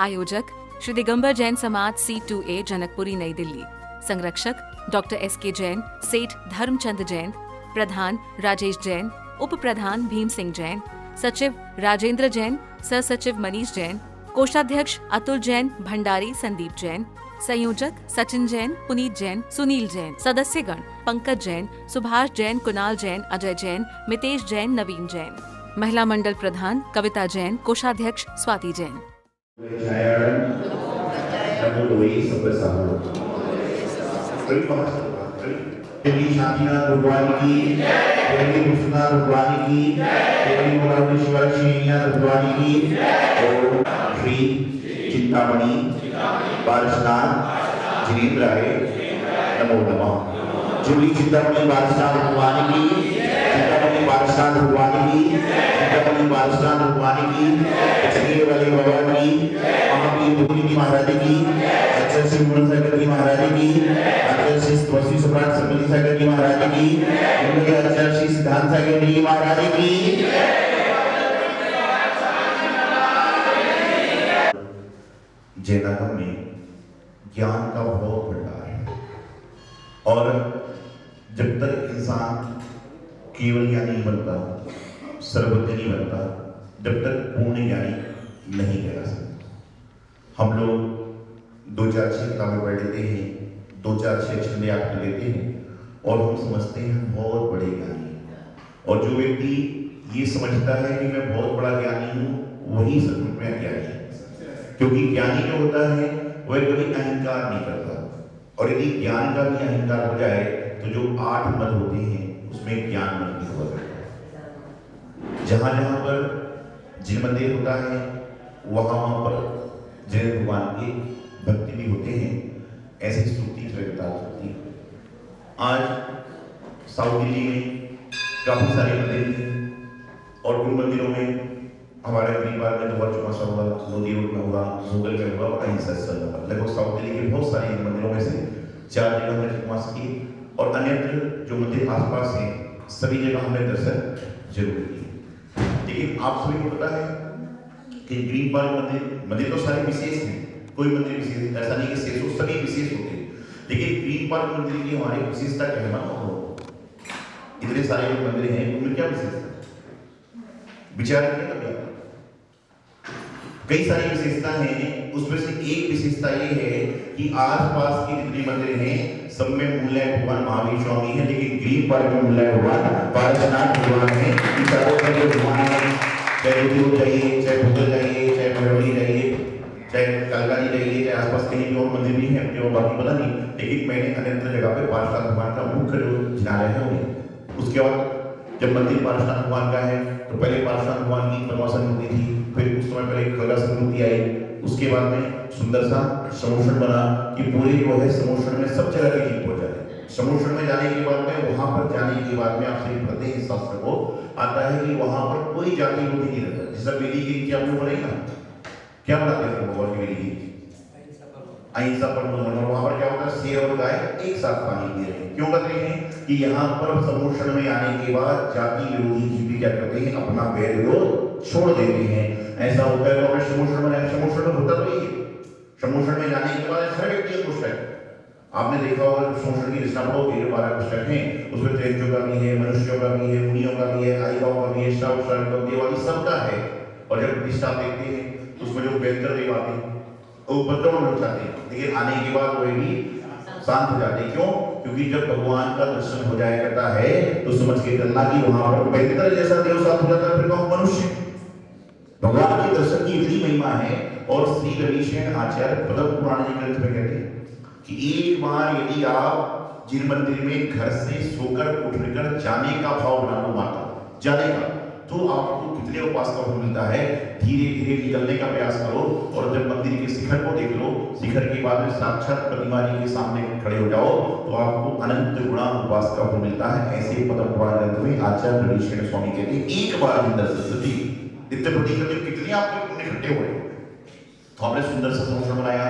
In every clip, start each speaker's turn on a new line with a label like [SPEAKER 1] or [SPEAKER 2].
[SPEAKER 1] आयोजक श्री दिगंबर जैन समाज C2A जनकपुरी नई दिल्ली। संरक्षक डॉक्टर SK जैन, सेठ धर्मचंद जैन, प्रधान राजेश जैन, उप प्रधान भीम सिंह जैन, सचिव राजेंद्र जैन, सह सचिव मनीष जैन, कोषाध्यक्ष अतुल जैन, भंडारी संदीप जैन, संयोजक सचिन जैन, पुनीत जैन, सुनील जैन, सदस्यगण पंकज जैन, सुभाष जैन, कुणाल जैन, अजय जैन, मितेश जैन, नवीन जैन। महिला मंडल प्रधान कविता जैन, कोषाध्यक्ष स्वाति जैन।
[SPEAKER 2] शांतिनाथ भगवान की, कृष्णनाथ भगवान की, शिवनाथ भगवान की, ओम श्री चिंतामणि पारसनाथ जिनेन्द्राय नमो नमः। जूली चिंतामणि पारसनाथ भगवान की, चिंतामणि पारसनाथ भगवान की, चिंतामणि पारसनाथ भगवान की, चलिए वाले भगवान की, महावीर भूमि महाराज की, आचार्य श्री मूल सागर की महाराज की, आचार्य श्री वसी सम्राट सम्मिलित सागर की महाराज की, उनके आचार्य श्री सिद्धांत सागर जी महाराज की। जैनागम में ज्ञान का बहुत भंडार है और जब तक इंसान केवल ज्ञानी बनता, सर्वज्ञ नहीं बनता, जब तक पूर्ण ज्ञानी नहीं कह सकता। हम लोग 2-4 अच्छी किताबें पढ़ लेते हैं, 2-4 अच्छे अक्षर याद कर लेते हैं और हम समझते हैं हम बहुत बड़े ज्ञानी हैं। और जो व्यक्ति ये समझता है कि मैं बहुत बड़ा ज्ञानी हूँ, वही सचमुच में ज्ञानी है। क्योंकि ज्ञानी जो होता है वह कभी अहंकार नहीं करता, और यदि ज्ञान का भी अहंकार हो जाए तो जो 8 मद होते हैं उसमें ज्ञान मद भी हुआ करता है। जहाँ जहाँ पर जिन मंदिर होता है वहाँ पर जैन भगवान की भक्ति भी होते हैं, ऐसी स्तुति प्रगटा होती है। आज साउथ दिल्ली में काफी सारे मंदिर हैं और उन मंदिरों में हमारे परिवार में 2 बार चौमासा हुआ, मोदी रोड में हुआ, मुगल में हुआ और अहिंसा स्थल हुआ। लगभग साउथ दिल्ली के बहुत सारे मंदिरों में से 4 जगह हमने चौमास की और अन्यत्र जो मंदिर आसपास हैं सभी जगह हमने दर्शन जरूर किए। लेकिन आप सभी को पता है कि ग्रीन पार्क मंदिर तो सारे विशेष हैं, कोई मंदिर विशेष ऐसा नहीं कि शेष हो, सभी विशेष होते हैं। लेकिन ग्रीन पार्क मंदिर की हमारी विशेषता क्या है मानो? इतने सारे जो मंदिर हैं उनमें क्या विशेषता विचार करें कभी? कई सारी विशेषता हैं, उसमें से एक विशेषता ये है कि आसपास के जितने मंदिर हैं सब में मूल्य भगवान महावीर स्वामी है, लेकिन ग्रीन पार्क में मूल्य भगवान पारसनाथ भगवान है। इन चारों का जो भगवान है, चाहे उद्योग जाइए, चाहे भूगल जाइए, चाहे मरवड़ी जाइए, चाहे कलकानी जाइए, चाहे आसपास कहीं भी और मंदिर भी हैं, जो बाकी पता नहीं, लेकिन मैंने अन्य जगह पे पारसनाथ भगवान का मुख्य जो जिनालय है उन्हें। उसके बाद जब मंदिर पारसनाथ भगवान का है तो पहले पारसनाथ भगवान की परमासन मूर्ति थी, फिर उस समय पहले खगासन मूर्ति आई, उसके बाद में सुंदर सा समोषण बना कि पूरे जो है समोषण में सब जगह की जीत हो जाए। समोषण में जाने के बाद में, वहां पर जाने के बाद में आपसे पढ़ते हैं शास्त्र को आता है कि वहां पर कोई जाति विरोधी नहीं रहता। जैसा वेदी की क्या आपने पढ़ेगा, क्या बताते हैं भगवान की वेदी की अहिंसा पर वहां पर क्या होता है, शेर और गाय एक साथ पानी पी रहे हैं। क्यों कहते हैं कि यहाँ पर समोषण में आने के बाद जाति विरोधी जीव भी क्या करते हैं, अपना वैर विरोध छोड़ देते हैं। ऐसा होता है तो समोषण में होता तो ये समोषण में जाने के बाद ऐसा व्यक्ति पुस्तक आपने देखा होगा, समोषण की रचना पढ़ोगे जो 12 पुस्तक हैं उसमें त्रैवियों का भी है, मनुष्यों का भी है, मुनियों का भी है, आयिकाओं का भी है, श्रावक देवाली सबका है। और जब प्रतिष्ठा देखते हैं तो उसमें जो बेहतर देव आते हैं वो उपद्रव में जाते हैं, लेकिन आने के बाद वह भी शांत हो जाते हैं। क्यों? क्योंकि जब भगवान का दर्शन हो जाया करता है तो समझ के चलना कि वहां पर बेहतर जैसा देव साथ हो जाता है, फिर कौन मनुष्य। भगवान के दर्शन की इतनी महिमा है और श्री रविशेन आचार्य पद्म पुराण जी ग्रंथ में कहते हैं कि एक बार यदि आप जिन मंदिर में घर से सोकर उठकर जाने का भाव बना लो, माता जाने का, तो आपको कितने उपास का फल मिलता है। धीरे धीरे निकलने का प्रयास करो और जब मंदिर के शिखर को देख लो, शिखर के बाद में साक्षात प्रतिमा जी के सामने खड़े हो जाओ तो आपको अनंत गुणा उपास का फल मिलता है। ऐसे पद्म पुराण ग्रंथ में आचार्य ऋषिकेश स्वामी कहते हैं एक बार दर्शन इतने बड़ी करते कितनी आपके पुण्य इकट्ठे हुए। तो हमने सुंदर सा समोषण बनाया,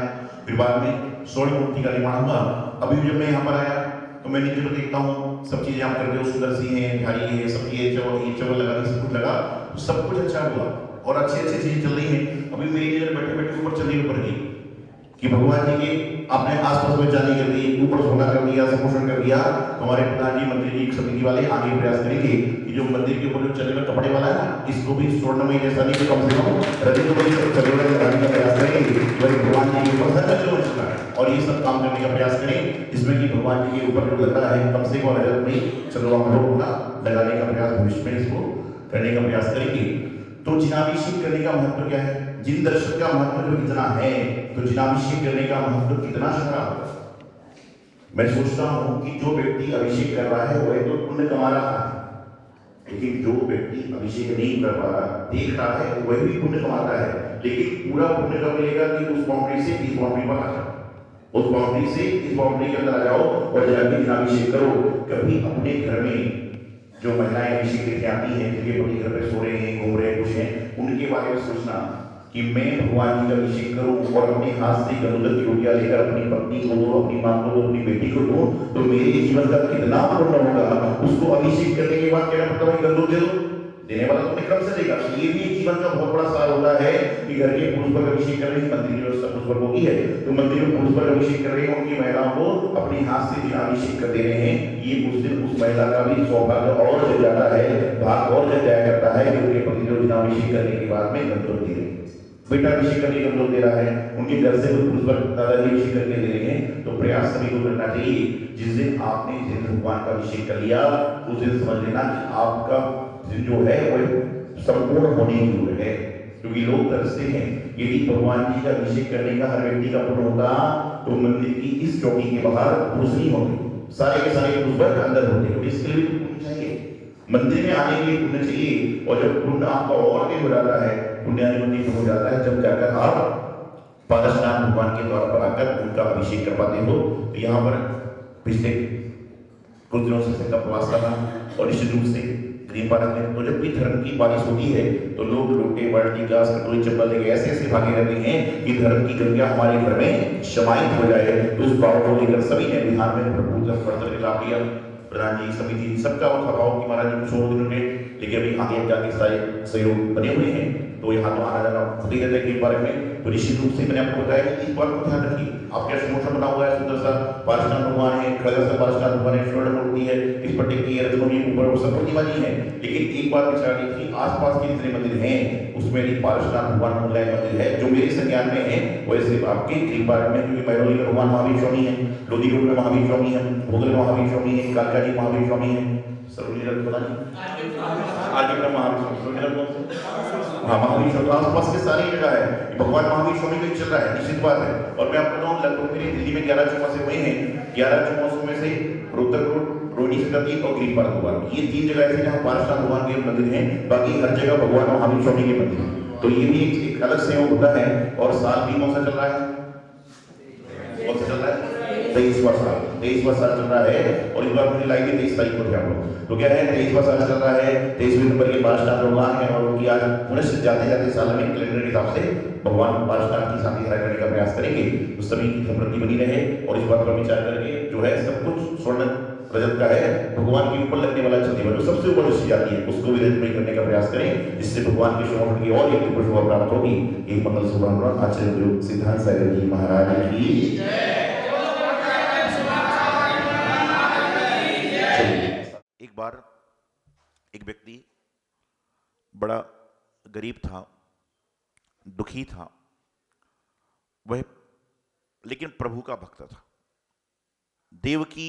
[SPEAKER 2] फिर बाद में स्वर्ण मूर्ति का निर्माण हुआ। अभी जब मैं यहाँ पर आया तो मैं नीचे पर देखता हूँ सब चीजें आप करते हो सुंदर सी हैं, भारी है, सब चीजें चवल लगा, सब कुछ लगा, तो सब कुछ अच्छा हुआ। और अच्छी अच्छी चीजें चल रही हैं। अभी मेरी नजर बैठे बैठे ऊपर चंदी ऊपर गई कि भगवान जी के आपने आसपास में जाने कर दी, ऊपर सोना कर दिया, संपोषण कर दिया। हमारे प्रधान जी मंत्री जी समिति वाले आगे प्रयास करेंगे कि जो मंदिर के ऊपर जो चले में कपड़े वाला है ना, इसको भी स्वर्णमय जैसा नहीं तो कम से कम रजतमय चले लगाने का प्रयास करेंगे। वही भगवान जी के ऊपर हर जो चल रहा है और ये सब काम करने का प्रयास करें, जिसमें कि भगवान जी के ऊपर जो लग रहा है कम से कम रजतमय चंद्रमा लगाने का प्रयास भविष्य में इसको करने का प्रयास करेंगे। तो जिनाभिषेक करने का महत्व क्या है? जिन दर्शन का महत्व जो कितना है, तो जिनाभिषेक करने का महत्व कितना सारा। मैं सोचता हूं कि जो व्यक्ति अभिषेक कर रहा है वह तो पुण्य कमा रहा है, लेकिन जो व्यक्ति अभिषेक नहीं कर पा रहा, देख रहा है, वह भी पुण्य कमाता है। लेकिन पूरा पुण्य कब मिलेगा कि उस बाउंड्री से इस बाउंड्री पर आ जाओ, उस बाउंड्री से इस बाउंड्री के अंदर आ जाओ और जाके जिनाभिषेक करो। कभी अपने घर में जो महिलाएं अभिषेक लेके आती हैं, जिनके पति घर पे सो रहे हैं, घूम रहे हैं, कुछ हैं, उनके बारे में सोचना कि मैं भगवान जी का अभिषेक करूं और अपने हाथ से गंधक की रोटियां लेकर अपनी पत्नी को दो, अपनी मां को दो, अपनी बेटी को दो, तो मेरे जीवन का कितना पुण्य होगा। उसको अभिषेक करने के बाद कहना पड़ता है गंधक दे दो, देने वाला तो क्रम से देगा। ये भी जीवन का बहुत बड़ा सार होता है कि घर के पुरुष पर अभिषेक कर रहे हैं, मंदिर की व्यवस्था पुरुष पर होगी है, तो मंदिर में पुरुष पर अभिषेक कर रहे हैं, उनकी महिलाओं को अपने हाथ से अभिषेक कर दे रहे हैं। ये उस दिन उस महिला का भी सौभाग्य और जग जाता है, भाग और जग जाया करता है कि उनके पति जो अभिषेक करने के बाद में गंधक दे रहे हैं, बेटा अभिषेक करके गंधक दे रहा है, उनके घर से पुरुष पर दादाजी अभिषेक करके दे रहे हैं। तो प्रयास सभी को करना चाहिए। जिस दिन आपने भगवान का अभिषेक कर लिया, उस दिन समझ लेना कि आपका दिन जो है वह संपूर्ण होने की ओर है। क्योंकि लोग तरसते हैं, यदि भगवान जी का अभिषेक करने का हर व्यक्ति का पुण्य होता तो मंदिर की इस चौकी के बाहर पुरुष नहीं होते, सारे के सारे पुरुष पर अंदर होते। तो इसके लिए भी पुण्य चाहिए, मंदिर में आने के लिए पुण्य चाहिए। और जब पुण्य आपका और भी हो जाता है, पुण्याधिपति हो जाता है, जब जाकर आप पारसनाथ भगवान के द्वार पर आकर उनका अभिषेक कर पाते हो। तो यहाँ पर पिछले कुछ दिनों से का प्रवास करना और निश्चित रूप से ग्रीन पार्क में तो जब भी धर्म की बारिश होती है तो लोग लोटे बाल्टी ग्लास कटोरी चप्पल लेके ऐसे ऐसे भागे रहते हैं कि धर्म की गंगा हमारे घर में समाहित हो जाए। तो उस भाव को लेकर सभी ने बिहार में भरपूर लाभ लिया। प्रधान जी समिति सबका वो भाव कि महाराज जी कुछ और दिनों में, लेकिन अभी आगे जाके सारे सहयोग बने हुए हैं। तो यहाँ तो आना जाना होती रहता है ग्रीन पार्क में। तो निश्चित रूप से मैंने आपको बताया कि इस बात को ध्यान रखिए, आपका समोसा बना हुआ है, सुंदर सा पारसनाथ भगवान है, खड़ा सा पारसनाथ भगवान है, स्वर्ण मूर्ति है, इस पट्टे की रजतमणि ऊपर वो सब प्रतिमा जी है। लेकिन एक बात विचार की, आसपास के जितने मंदिर हैं उसमें यदि पारसनाथ भगवान ऑनलाइन मंदिर है जो मेरे संज्ञान में है, वह सिर्फ आपके ग्रीन पार्क में, क्योंकि मैरोली में भगवान महावीर स्वामी है, लोधी रोड में महावीर स्वामी है, भोगल में महावीर स्वामी है, कालका जी महावीर स्वामी है, सरोजनी रथ पता नहीं आगे का महावीर स्वामी, हाँ महावीर स्वामी आसपास के सारी जगह है, भगवान महावीर स्वामी का चल रहा है, निश्चित बात है। और मैं आपको बताऊं लगभग मेरी दिल्ली में 11 चौमासे हुए हैं, 11 चौमासों में से रोहतक रोड, रोहिणी संगति और ग्रीन पार्क भगवान, ये 3 जगह ऐसी जहाँ पारसनाथ भगवान के मंदिर हैं, बाकी हर जगह भगवान महावीर स्वामी के मंदिर हैं। तो ये भी एक अलग संयोग होता है। और साल भी कौन सा चल रहा है, कौन सा चल रहा है, 23वां साल चल रहा है। और इस बार मुझे लाइव 23 तारीख को थे हम लोग, तो क्या है 23वां साल चल रहा है, 23वें नंबर के पारसनाथ भगवान है। और उनकी आज पुनः जाते जाते साल में कैलेंडर के हिसाब से भगवान पारसनाथ की शांति धारा करने का प्रयास करेंगे। उस समय की समृद्धि बनी रहे और इस बात पर विचार करके जो है सब कुछ स्वर्ण रजत का है, भगवान के ऊपर लगने वाला चंदी जो सबसे ऊपर उसकी जाती है उसको भी रजतमय करने का प्रयास करें, जिससे भगवान के शोभा की और एक शोभा प्राप्त होगी। एक मंगल शुभ आचार्य सिद्धांत सागर जी महाराज की जय। एक बार एक व्यक्ति बड़ा गरीब था, दुखी था, वह लेकिन प्रभु का भक्त था, देव की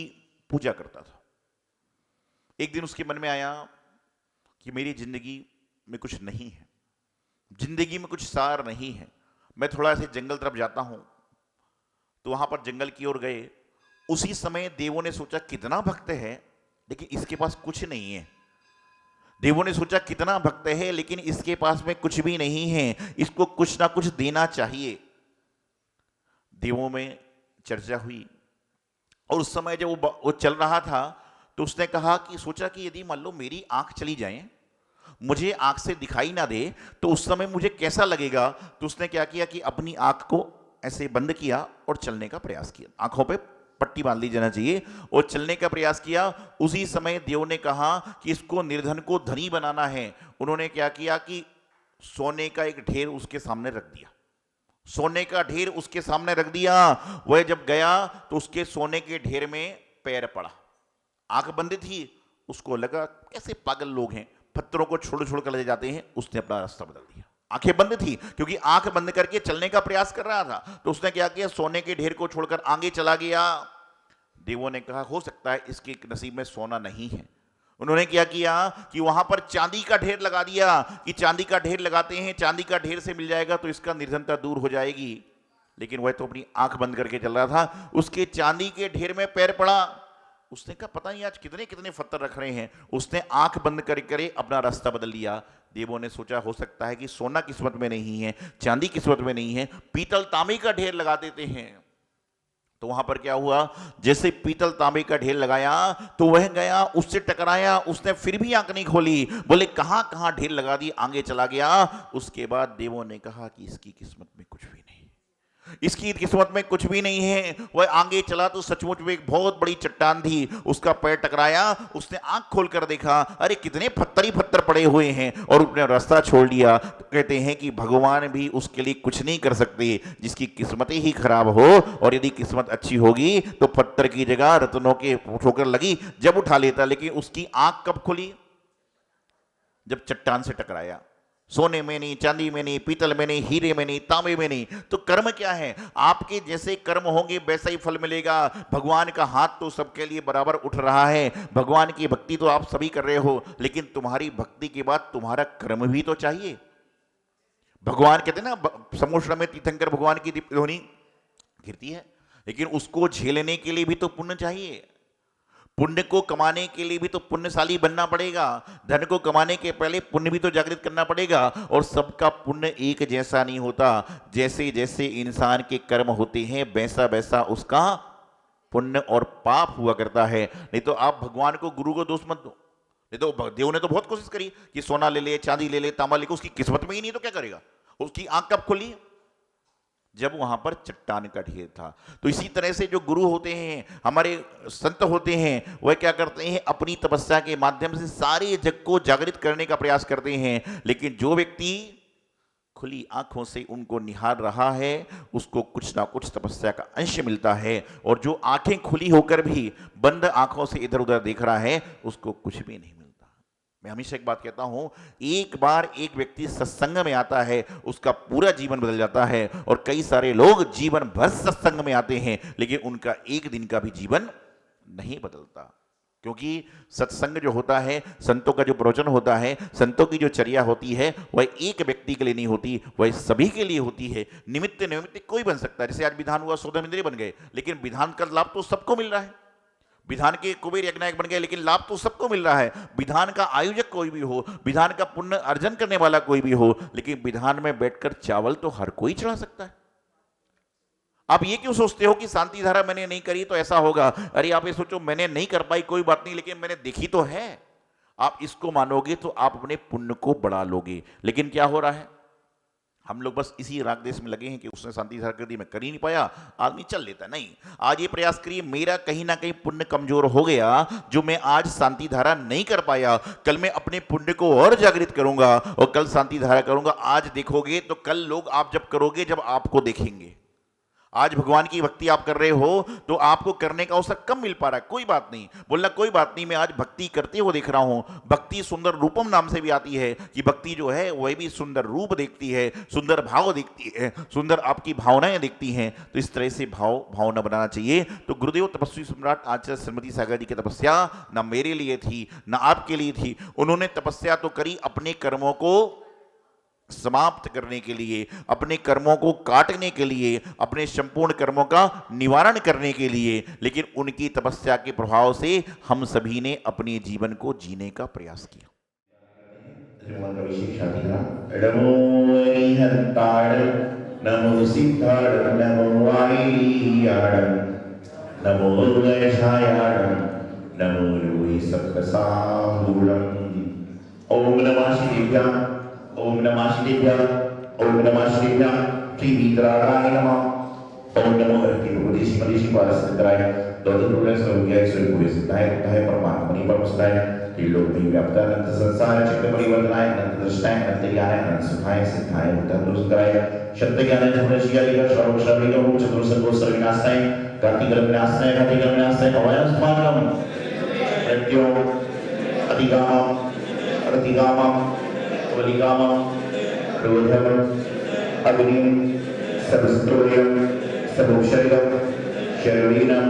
[SPEAKER 2] पूजा करता था। एक दिन उसके मन में आया कि मेरी जिंदगी में कुछ नहीं है, जिंदगी में कुछ सार नहीं है, मैं थोड़ा ऐसे जंगल तरफ जाता हूं। तो वहां पर जंगल की ओर गए। उसी समय देवों ने सोचा कितना भक्त है लेकिन इसके पास कुछ नहीं है। देवों ने सोचा कितना भक्त है लेकिन इसके पास में कुछ भी नहीं है, इसको कुछ ना कुछ देना चाहिए। देवों में चर्चा हुई और उस समय जब वो चल रहा था तो उसने कहा कि सोचा कि यदि मान लो मेरी आंख चली जाए, मुझे आंख से दिखाई ना दे तो उस समय मुझे कैसा लगेगा। तो उसने क्या किया कि अपनी आंख को ऐसे बंद किया और चलने का प्रयास किया, आंखों पे पट्टी बांध ली जाना चाहिए और चलने का प्रयास किया। उसी समय देव ने कहा कि इसको निर्धन को धनी बनाना है। उन्होंने क्या किया कि सोने का एक ढेर उसके सामने रख दिया। सोने का ढेर उसके सामने रख दिया। वह जब गया तो उसके सोने के ढेर में पैर पड़ा, आंख बंद थी। उसको लगा कैसे पागल लोग हैं, पत्थरों को छोड़ छोड़ कर ले जाते हैं। उसने अपना रास्ता बदल दिया, आंखें बंद थी क्योंकि आंख बंद करके चलने का प्रयास कर रहा था। तो उसने क्या किया, सोने के ढेर को छोड़कर आगे चला गया। देवों ने कहा हो सकता है इसके नसीब में सोना नहीं है। उन्होंने क्या किया कि वहां पर चांदी का ढेर लगा दिया कि चांदी का ढेर लगाते हैं, चांदी का ढेर से मिल जाएगा तो इसका निर्धनता दूर हो जाएगी। लेकिन वह तो अपनी आंख बंद करके चल रहा था। उसके चांदी के ढेर में पैर पड़ा। उसने कहा पता नहीं आज कितने कितने पत्थर रख रहे हैं। उसने आंख बंद करके अपना रास्ता बदल लिया। देवों ने सोचा हो सकता है कि सोना किस्मत में नहीं है, चांदी किस्मत में नहीं है, पीतल तांबे का ढेर लगा देते हैं। तो वहां पर क्या हुआ, जैसे पीतल तांबे का ढेर लगाया तो वह गया, उससे टकराया। उसने फिर भी आंख नहीं खोली, बोले कहां कहां ढेर लगा दी, आगे चला गया। उसके बाद देवों ने कहा कि इसकी किस्मत में कुछ भी नहीं, इसकी किस्मत में कुछ भी नहीं है। वह आगे चला तो सचमुच में एक बहुत बड़ी चट्टान थी, उसका पैर टकराया। उसने आंख खोलकर देखा, अरे कितने पत्थर ही पत्थर पड़े हुए हैं, और उसने रास्ता छोड़ दिया। तो कहते हैं कि भगवान भी उसके लिए कुछ नहीं कर सकते जिसकी किस्मत ही खराब हो। और यदि किस्मत अच्छी होगी तो पत्थर की जगह रत्नों के ठोकर लगी जब उठा लेता। लेकिन उसकी आंख कब खुली, जब चट्टान से टकराया। सोने में नहीं, चांदी में नहीं, पीतल में नहीं, हीरे में नहीं, तांबे में नहीं। तो कर्म क्या है, आपके जैसे कर्म होंगे वैसा ही फल मिलेगा। भगवान का हाथ तो सबके लिए बराबर उठ रहा है। भगवान की भक्ति तो आप सभी कर रहे हो, लेकिन तुम्हारी भक्ति के बाद तुम्हारा कर्म भी तो चाहिए। भगवान कहते हैं ना, समुद्र में तीर्थंकर भगवान की ध्वनि गिरती है, लेकिन उसको झेलने के लिए भी तो पुण्य चाहिए। पुण्य को कमाने के लिए भी तो पुण्यशाली बनना पड़ेगा। धन को कमाने के पहले पुण्य भी तो जागृत करना पड़ेगा। और सबका पुण्य एक जैसा नहीं होता। जैसे जैसे इंसान के कर्म होते हैं वैसा वैसा उसका पुण्य और पाप हुआ करता है। नहीं तो आप भगवान को, गुरु को दोष मत दो। नहीं तो देव ने तो बहुत कोशिश करी कि सोना ले ले, चांदी ले ले, तांबा ले, उसकी किस्मत में ही नहीं तो क्या करेगा। उसकी आंख कब खुली, जब वहां पर चट्टान का ढेर था। तो इसी तरह से जो गुरु होते हैं, हमारे संत होते हैं, वह क्या करते हैं, अपनी तपस्या के माध्यम से सारे जग को जागृत करने का प्रयास करते हैं। लेकिन जो व्यक्ति खुली आंखों से उनको निहार रहा है, उसको कुछ ना कुछ तपस्या का अंश मिलता है। और जो आंखें खुली होकर भी बंद आंखों से इधर उधर देख रहा है, उसको कुछ भी नहीं मिलता। मैं हमेशा एक बात कहता हूं, एक बार एक व्यक्ति सत्संग में आता है, उसका पूरा जीवन बदल जाता है। और कई सारे लोग जीवन भर सत्संग में आते हैं, लेकिन उनका एक दिन का भी जीवन नहीं बदलता। क्योंकि सत्संग जो होता है, संतों का जो प्रवचन होता है, संतों की जो चर्या होती है, वह एक व्यक्ति के लिए नहीं होती, वह सभी के लिए होती है। निमित्त निमित्त कोई बन सकता है। जैसे आज विधान हुआ, 14 इंद्रिय बन गए, लेकिन विधान का लाभ तो सबको मिल रहा है। विधान के कुबेर यज्ञनायक बन गए, लेकिन लाभ तो सबको मिल रहा है। विधान का आयोजक कोई भी हो, विधान का पुण्य अर्जन करने वाला कोई भी हो, लेकिन विधान में बैठकर चावल तो हर कोई चढ़ा सकता है। आप ये क्यों सोचते हो कि शांति धारा मैंने नहीं करी तो ऐसा होगा। अरे आप ये सोचो, मैंने नहीं कर पाई कोई बात नहीं, लेकिन मैंने देखी तो है। आप इसको मानोगे तो आप अपने पुण्य को बढ़ा लोगे। लेकिन क्या हो रहा है, हम लोग बस इसी राग देश में लगे हैं कि उसने शांति धारा कर दी, मैं कर ही नहीं पाया, आदमी चल लेता। नहीं, आज ये प्रयास करिए, मेरा कहीं ना कहीं पुण्य कमजोर हो गया, जो मैं आज शांति धारा नहीं कर पाया, कल मैं अपने पुण्य को और जागृत करूंगा और कल शांति धारा करूंगा। आज देखोगे तो कल लोग आप जब करोगे, जब आपको देखेंगे। आज भगवान की भक्ति आप कर रहे हो तो आपको करने का अवसर कम मिल पा रहा है, कोई बात नहीं, बोलना कोई बात नहीं, मैं आज भक्ति करते हुए देख रहा हूं। भक्ति सुंदर रूपम नाम से भी आती है कि भक्ति जो है वह भी सुंदर रूप देखती है, सुंदर भाव देखती है, सुंदर आपकी भावनाएं देखती हैं। तो इस तरह से भावना बनाना चाहिए। तो गुरुदेव तपस्वी सम्राट आचार्य श्रीमती सागर जी की तपस्या ना मेरे लिए थी ना आपके लिए थी। उन्होंने तपस्या तो करी अपने कर्मों को समाप्त करने के लिए, अपने कर्मों को काटने के लिए, अपने संपूर्ण कर्मों का निवारण करने के लिए। लेकिन उनकी तपस्या के प्रभाव से हम सभी ने अपने जीवन को जीने का प्रयास किया।
[SPEAKER 3] नमो निहंताड़, नमो सिद्धाड़, नमो वाईयाड़, नमो वैशायाड़, नमो रूहि सप्तसाहूलम। ओम नमः शिवाय, ओम नमः शिवाय, ओम नमः शिवाय, श्री वीतरागाय नमः। ओम नमो हरि भगवते श्रीमती श्री पारसंतराय, दौलतुल्लाह स्वरूपाय स्वरूपाय सिद्धाय बुद्धाय परमात्मने परमसदाय, त्रिलोकी व्याप्त अनंत संसार चक्र परिवर्तनाय अनंत दृष्टाय अनंत ज्ञानाय अनंत सुखाय सिद्धाय मुक्ताय शब्द ज्ञानाय धर्मशीलाय सर्वशास्त्रीय रूप चतुर्सर्गो सर्वविनाशाय कार्तिकल विनाशाय भवायं स्मारकम मृत्यु अधिकामम प्रतिकामम बलिकामम क्रोधम अग्निम सर्वस्त्रोयम सर्वोक्षरम शरीरम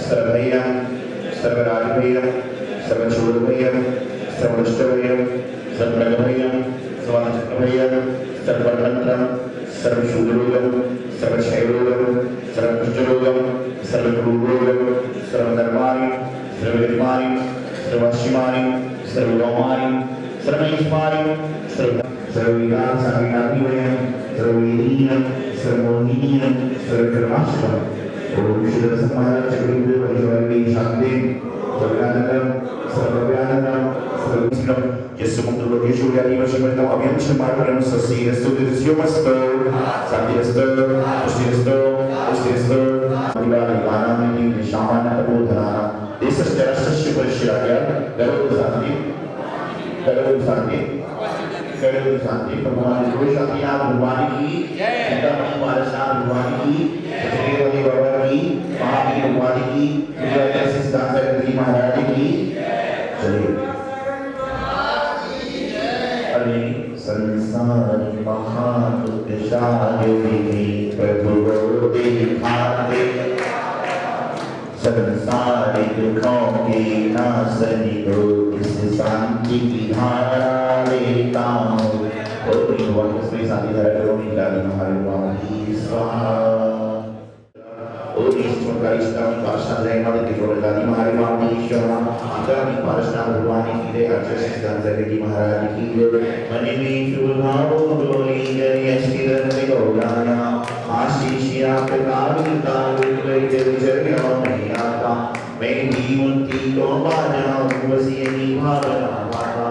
[SPEAKER 3] सर्वभयम सर्वराजभयम सर्वचोरभयम सर्वष्टभयम सर्वनगभयम सर्वाचक्रभयम सर्वतंत्रम सर्वशूद्रोगम सर्वक्षयरोगम सर्वकुष्ठरोगम सर्वक्रूरोगम सर्वधर्माणि सर्वगतिमानि सर्वशिमानि सर्वगौमानि सर्वैश्वानि सर्वविगान सर्वविनातिवयम सर्ववेदीयम सर्वमोहिनीयम सर्वकर्माश्रम ओम श्री समाज चक्रुद्र परिवारी शांति सर्वानंदम सर्वव्यानंदम सर्वविष्णम यस्य मंगलो येषु यानि वशमर्तम अभ्यं शमार्पणं सस्य स्तुतिस्योमस्तो शांतिस्तो पुष्टिस्तो अधिवानानि निशामान अबोधना देशस्य राष्ट्रस्य परिश्राय करो शांति भगवान को शांति आप भगवान की पिता महाराज भगवान की सचदेव बाबा की महावीर भगवान की विजय सिद्धांत जी महाराज की जय। अरे संसार महादुख शायि प्रभु दिखाते संसार दुखों के नाशनी को इस शांति की धारा लेता हूँ। और भगवान को इसमें शांति धारा करो निकाली हमारे भगवान की स्वाहा। और इस चमत्कारी चितामणि पारसनाथ जय माता की जोड़दानी हमारे भगवान की स्वाहा। चितामणि पारसनाथ भगवान की जय आचार्य सिद्धांत जी महाराज की जय। मने में शुभ भाव डोली जय श्री धर्म गौराया आशीष प्रकार नहीं आता मैं जीवंती तो बाजा वसीयनी भावना भावा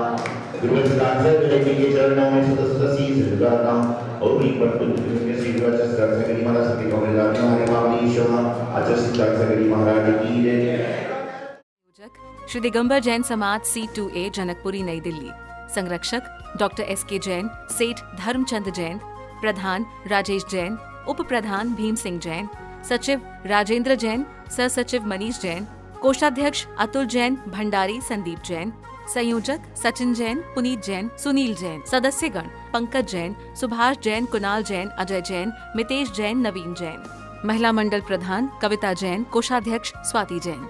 [SPEAKER 3] गुरुस्थान से विरक्ति के चरणों में सदा शीश झुकाता और भी पर कुछ के श्री गुरु आचार्य सिद्धार्थ माता सती कमला हमारे मावली ईश्वर आचार्य सिद्धार्थ महाराज की जय।
[SPEAKER 1] श्री दिगंबर जैन समाज C2A जनकपुरी नई दिल्ली। संरक्षक डॉक्टर SK जैन, सेठ धर्मचंद जैन, प्रधान राजेश जैन, उप प्रधान भीम सिंह जैन, सचिव राजेंद्र जैन, सह सचिव मनीष जैन, कोषाध्यक्ष अतुल जैन, भंडारी संदीप जैन, संयोजक सचिन जैन, पुनीत जैन, सुनील जैन, सदस्यगण पंकज जैन, सुभाष जैन, कुणाल जैन, अजय जैन, मितेश जैन, नवीन जैन, महिला मंडल प्रधान कविता जैन, कोषाध्यक्ष स्वाति जैन।